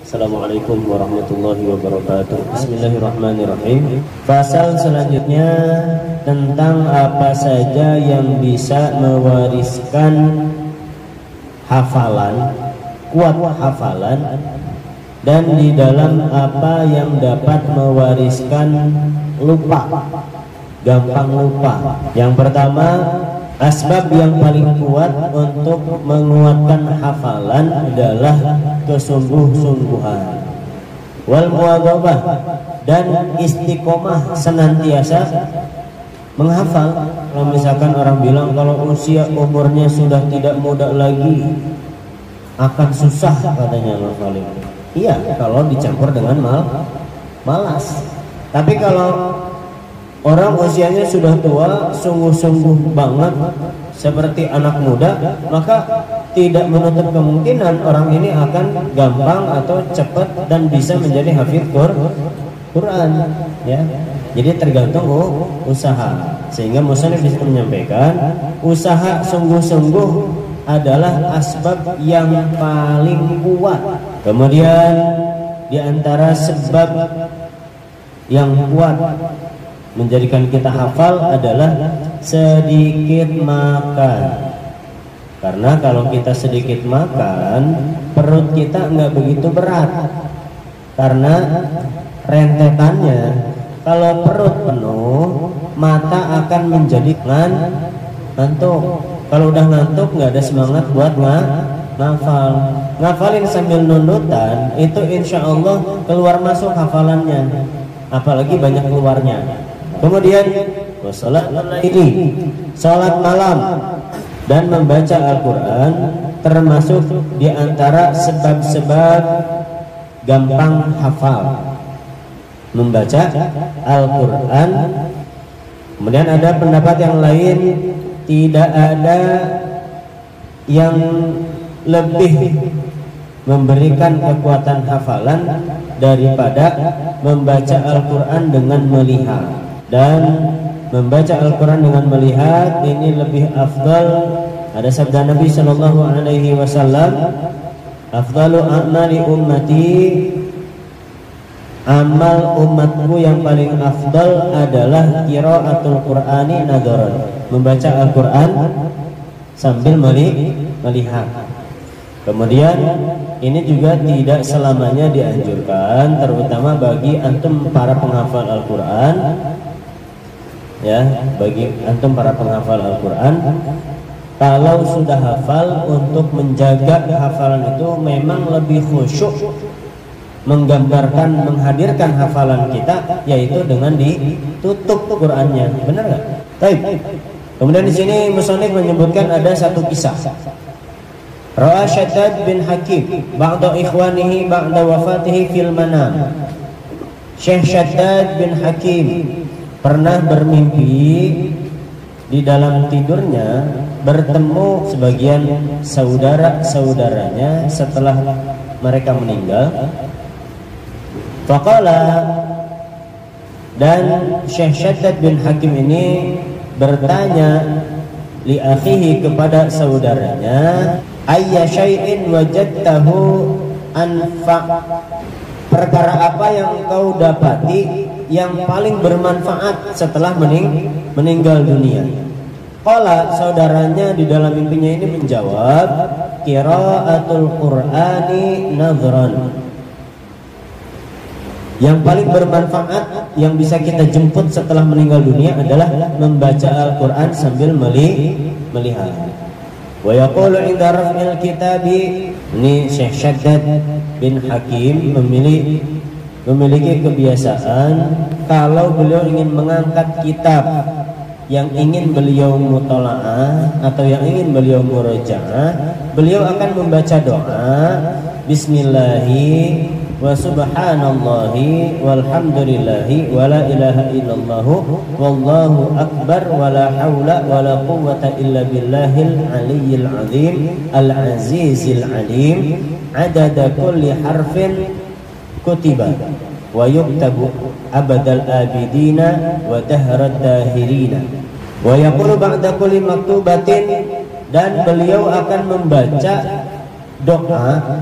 Assalamualaikum warahmatullahi wabarakatuh. Bismillahirrahmanirrahim. Pasal selanjutnya tentang apa saja yang bisa mewariskan hafalan, kuat hafalan, dan di dalam apa yang dapat mewariskan lupa, gampang lupa. Yang pertama, asbab yang paling kuat untuk menguatkan hafalan adalah kesungguh-sungguhan, wal muwadhabah, dan istiqomah senantiasa menghafal. Kalau misalkan orang bilang kalau usia umurnya sudah tidak muda lagi akan susah katanya ngafalin. Iya, kalau dicampur dengan malas. Tapi kalau orang usianya sudah tua, sungguh-sungguh banget seperti anak muda, maka tidak menutup kemungkinan orang ini akan gampang atau cepat dan bisa menjadi hafidz Quran, ya. Jadi tergantung usaha. Sehingga musannif bisa menyampaikan usaha sungguh-sungguh adalah asbab yang paling kuat. Kemudian di antara sebab yang kuat menjadikan kita hafal adalah sedikit makan. Karena kalau kita sedikit makan, perut kita nggak begitu berat. Karena rentetannya, kalau perut penuh, mata akan menjadi ngantuk. Kalau udah ngantuk nggak ada semangat buat ngafal. Ngafalin sambil nunutan itu insya Allah keluar masuk hafalannya. Apalagi banyak keluarnya. Kemudian sholat malam dan membaca Al-Quran termasuk di antara sebab-sebab gampang hafal, membaca Al-Quran. Kemudian ada pendapat yang lain, tidak ada yang lebih memberikan kekuatan hafalan daripada membaca Al-Quran dengan melihat. Dan membaca Al-Quran dengan melihat ini lebih afdal. Ada sabda Nabi Shallallahu Alaihi Wasallam, afdalu a'mali ummati, amal umatku yang paling afdal adalah qiraatul Qur'ani nadharan, membaca Al-Quran sambil melihat. Kemudian ini juga tidak selamanya dianjurkan, terutama bagi antum para penghafal Al-Quran. Ya, bagi antum para penghafal Al-Quran, kalau sudah hafal, untuk menjaga hafalan itu memang lebih khusyuk, menggambarkan, menghadirkan hafalan kita, yaitu dengan ditutup Qurannya. Benar nggak? Baik. Kemudian di sini musannif menyebutkan ada satu kisah. Ra'a Shaddad bin Hakim ba'da ikhwanihi ba'da wafatihi fil manam. Syekh Shaddad bin Hakim pernah bermimpi di dalam tidurnya bertemu sebagian saudara-saudaranya setelah mereka meninggal. Faqala, dan Syekh Shaddad bin Hakim ini bertanya li akhihi, kepada saudaranya, ayya syai'in wajadtahu anfa, perkara apa yang kau dapati yang paling bermanfaat setelah meninggal dunia. Qala, saudaranya di dalam mimpinya ini menjawab, qiraatul Qur'ani nadhran, yang paling bermanfaat yang bisa kita jemput setelah meninggal dunia adalah membaca Al-Quran sambil melihat. Wa yaqulu inda raf'il kitabi, ini Syekh Shaddad bin Hakim memiliki kebiasaan kalau beliau ingin mengangkat kitab yang ingin beliau mutola'ah atau yang ingin beliau murojaah, beliau akan membaca doa Bismillahi wa subhanallahi walhamdulillahi wa la ilaha illallahu wallahu akbar wa la hawla wa la quwwata illa billahil aliyyil azim al-azizil alim adada kulli harfin kutiba wa yuktabu abadal abidina wa dahrad dahirina wa yaqulu ba'da kulli maktubatin, dan beliau akan membaca doa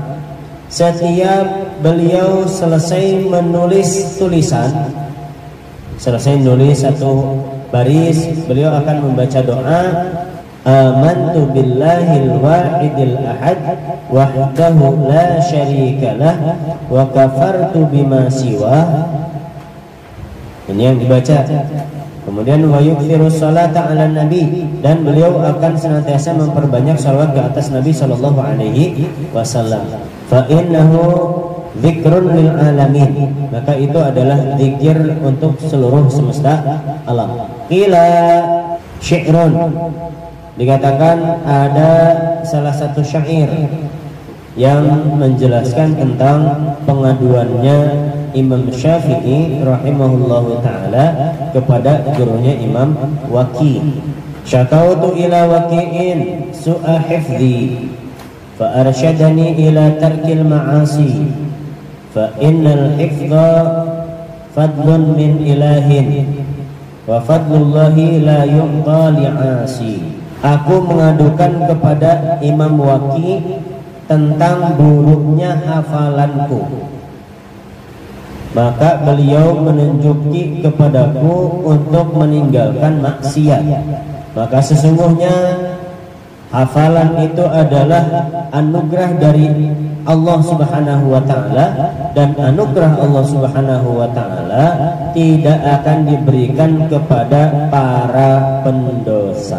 setiap beliau selesai menulis tulisan, selesai nulis satu baris, beliau akan membaca doa, amantu billahil wahidil ahad wahdahu la syarikalah wa kafartu bima siwah. Ini yang dibaca. Kemudian wa yukthiru salata ala nabi, dan beliau akan senantiasa memperbanyak salawat ke atas Nabi sallallahu alaihi wasallam. Fa innahu dzikrun lil alamin, maka itu adalah zikir untuk seluruh semesta alam. Qila syi'run, dikatakan ada salah satu syair yang menjelaskan tentang pengaduannya Imam Syafi'i rahimahullahu ta'ala kepada gurunya Imam Waki. Syakautu ila waki'in su'a hifzi fa arsyadani ila tarkil ma'asi fa innal hifdha fadlun min ilahin wa fadlullahi la yu'ta li'asi. Aku mengadukan kepada Imam Waki tentang buruknya hafalanku, maka beliau menunjuki kepadaku untuk meninggalkan maksiat. Maka sesungguhnya hafalan itu adalah anugerah dari Allah Subhanahu wa ta'ala, dan anugerah Allah Subhanahu wa ta'ala tidak akan diberikan kepada para pendosa.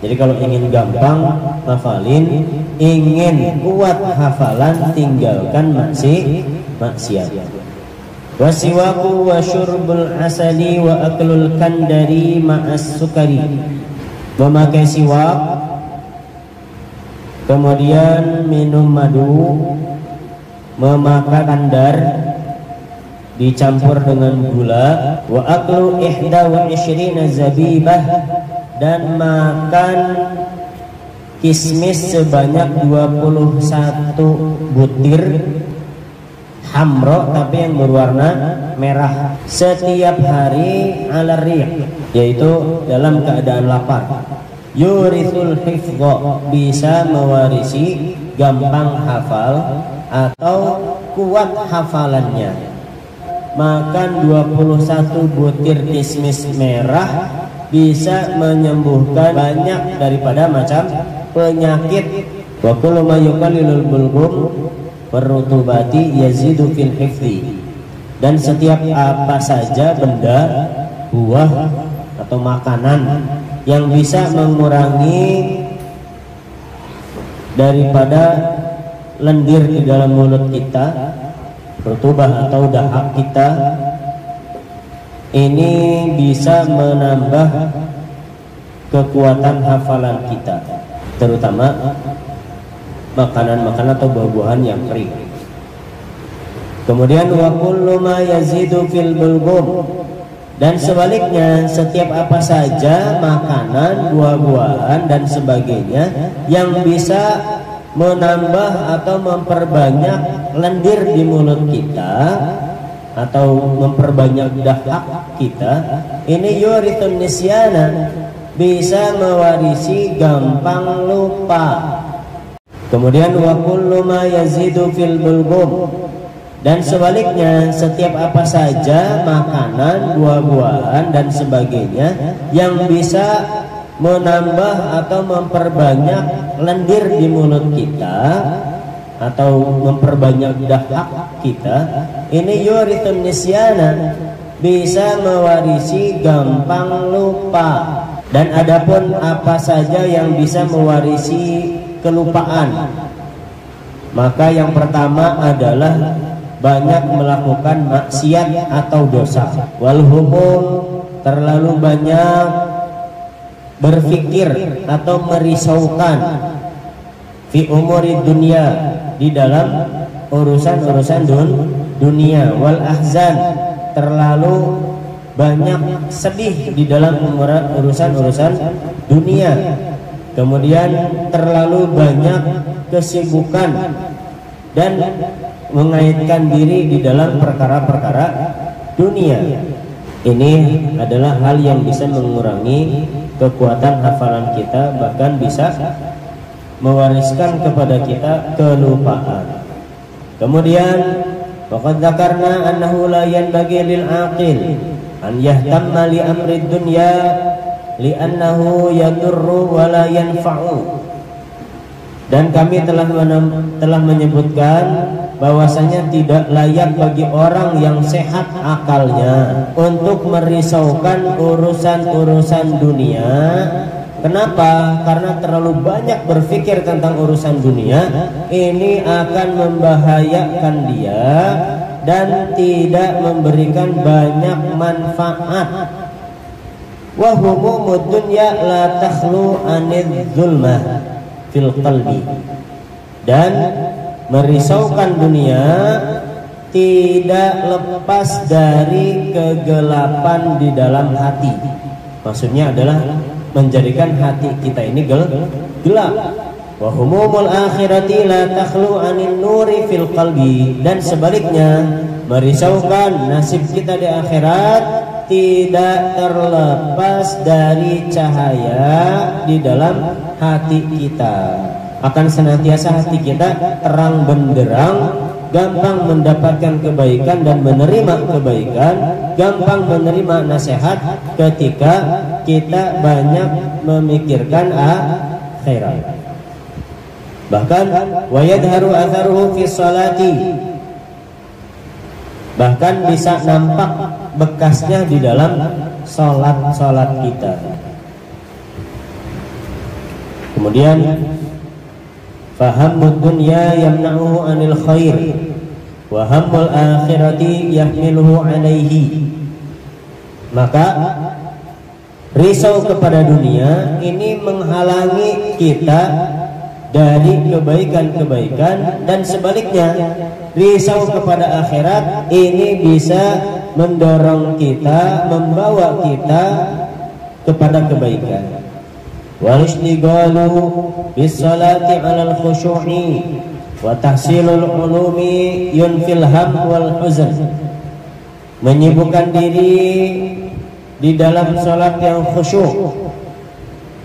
Jadi kalau ingin gampang hafalin, ingin kuat hafalan, tinggalkan maksiat. Wasiwaku wa syurbul asali wa aklul kandari ma'as sukari. Memakai siwak, kemudian minum madu, memakan kandar dicampur dengan gula, wa aklu ihda wa ishrina zabibah, dan makan kismis sebanyak 21 butir hamro, tapi yang berwarna merah, setiap hari ala rih, yaitu dalam keadaan lapar. Yurithul hifdha, bisa mewarisi gampang hafal atau kuat hafalannya. Makan 21 butir kismis merah bisa menyembuhkan banyak daripada macam penyakit. Wa kullu ma yuqallilul bulghum warutubati yazidu fil hifdhi, dan setiap apa saja benda, buah atau makanan yang bisa mengurangi daripada lendir di dalam mulut kita, rutubah atau dahak kita, ini bisa menambah kekuatan hafalan kita, terutama makanan-makanan atau buah-buahan yang kering. Kemudian wa kullu ma yazidu fil bulghum, dan sebaliknya setiap apa saja makanan, buah-buahan dan sebagainya yang bisa menambah atau memperbanyak lendir di mulut kita atau memperbanyak dahak kita, ini yurithun nisyana, bisa mewarisi gampang lupa. Kemudian wa kullu ma yazidu fil bulghum, dan sebaliknya setiap apa saja makanan, buah-buahan dan sebagainya yang bisa menambah atau memperbanyak lendir di mulut kita atau memperbanyak dahak kita, ini yurithun nisyana, bisa mewarisi gampang lupa. Dan adapun apa saja yang bisa mewarisi kelupaan, maka yang pertama adalah banyak melakukan maksiat atau dosa. Wal humum, terlalu banyak berpikir atau merisaukan fi umuri dunia, di dalam urusan-urusan dunia. Wal ahzan, terlalu banyak sedih di dalam urusan-urusan dunia. Kemudian terlalu banyak kesibukan dan mengaitkan diri di dalam perkara-perkara dunia. Ini adalah hal yang bisa mengurangi kekuatan hafalan kita, bahkan bisa mewariskan kepada kita kelupaan. Kemudian faqad dzakarna annahu la yanbaghi lil aqil an yahtamma li amri dunya li'annahu yadurru wa la yanfa'u. Dan kami telah menyebutkan bahwasanya tidak layak bagi orang yang sehat akalnya untuk merisaukan urusan-urusan dunia. Kenapa? Karena terlalu banyak berpikir tentang urusan dunia, ini akan membahayakan dia dan tidak memberikan banyak manfaat. Wa humumud dunya la takhlu anidz zulmah fil qalbi. Dan merisaukan dunia tidak lepas dari kegelapan di dalam hati. Maksudnya adalah menjadikan hati kita ini gelap. Wa humumul akhirati la takhlu anin nuri fil qalbi. Dan sebaliknya, merisaukan nasib kita di akhirat tidak terlepas dari cahaya di dalam hati kita. Akan senantiasa hati kita terang benderang, gampang mendapatkan kebaikan dan menerima kebaikan, gampang menerima nasihat ketika kita banyak memikirkan akhirat. Bahkan wa yadharu atharuhu fi sholati, bahkan bisa nampak bekasnya di dalam salat kita. Kemudian fahammud dunya yamna'uhu anil khair wa hammul akhirati yahmiluhu alaihi. Maka risau kepada dunia ini menghalangi kita dari kebaikan-kebaikan, dan sebaliknya risau kepada akhirat ini bisa mendorong kita, membawa kita kepada kebaikan. Walishtighalu bis-salati 'alal khushu'i wa tahsilul 'ulumi yunfil ham wal huzn. Menyibukkan diri di dalam salat yang khusyuk,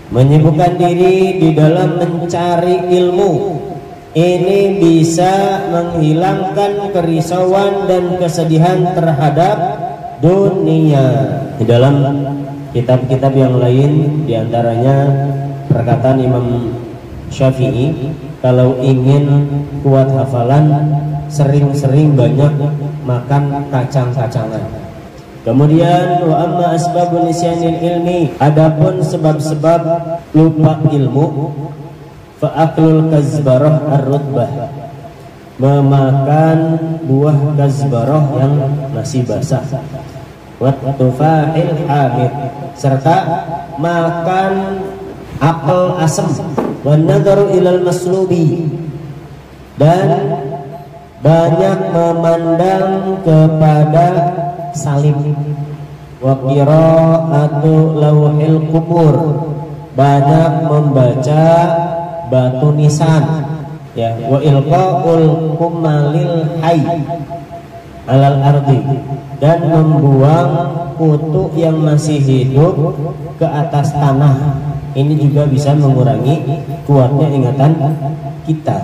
menyibukkan diri di dalam mencari ilmu, ini bisa menghilangkan kerisauan dan kesedihan terhadap dunia. Di dalam kitab-kitab yang lain, diantaranya perkataan Imam Syafi'i, kalau ingin kuat hafalan sering-sering banyak makan kacang-kacangan. Kemudian wa amma asbabun nisyanil ilmi, adapun sebab-sebab lupa ilmu, fa aklul kazbarah ar-rutbah, memakan buah kazbarah yang masih basah, wa tufahil hamid, serta makan apel asam, wa nadharu ilal maslubi, dan banyak memandang kepada salib, wa qira'atu lauhil qubur, banyak membaca batu nisan, ya, wa ilqaul kumalil hayy alal ardi, dan membuang kutu yang masih hidup ke atas tanah. Ini juga bisa mengurangi kuatnya ingatan kita.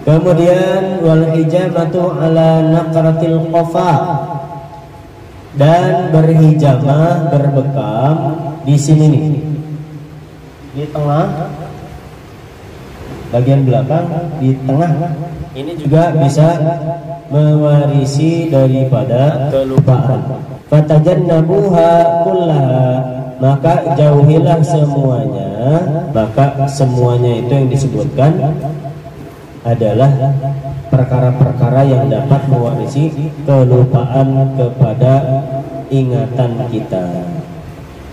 Kemudian wal hijamatu ala naqratil qafa, dan berhijamah, berbekam di sini nih, di tengah, bagian belakang, di tengah. Ini juga bisa mewarisi daripada kelupaan. Fatajannabuha kullaha, maka jauhilah semuanya. Maka semuanya itu yang disebutkan adalah perkara-perkara yang dapat mewarisi kelupaan kepada ingatan kita.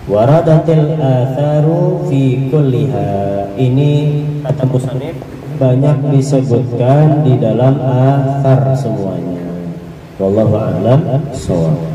Waradatil atharu fi kulliha, ini kata musannif banyak disebutkan di dalam athar semuanya. Wallahu a'lam bishawab.